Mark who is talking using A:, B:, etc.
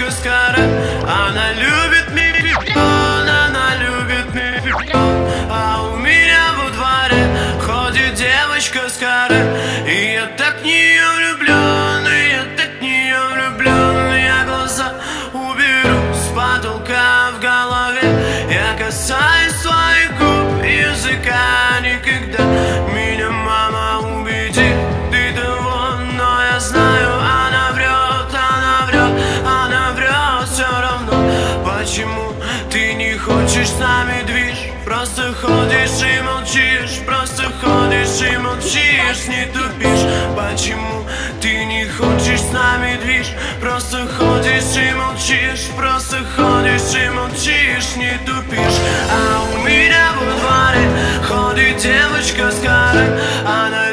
A: девочка с каре. Она любит мификон, она любит мификон. А у меня во дворе ходит девочка с каре. И я так в нее влюблен, и я так в нее влюблен. Я глаза уберу с потолка в голове. Я касаюсь своих губ, языка никогда. Меня мама убедит, ты того, но я знаю, она врет, она врет, она врет все равно. Почему ты не хочешь с нами движ? Просто ходишь и молчишь, просто ходишь и молчишь, не тупишь. Почему ты не хочешь с нами движ? Просто ходишь и молчишь, просто ходишь и молчишь, не тупишь. А у меня во дворе ходит девочка с каре. Она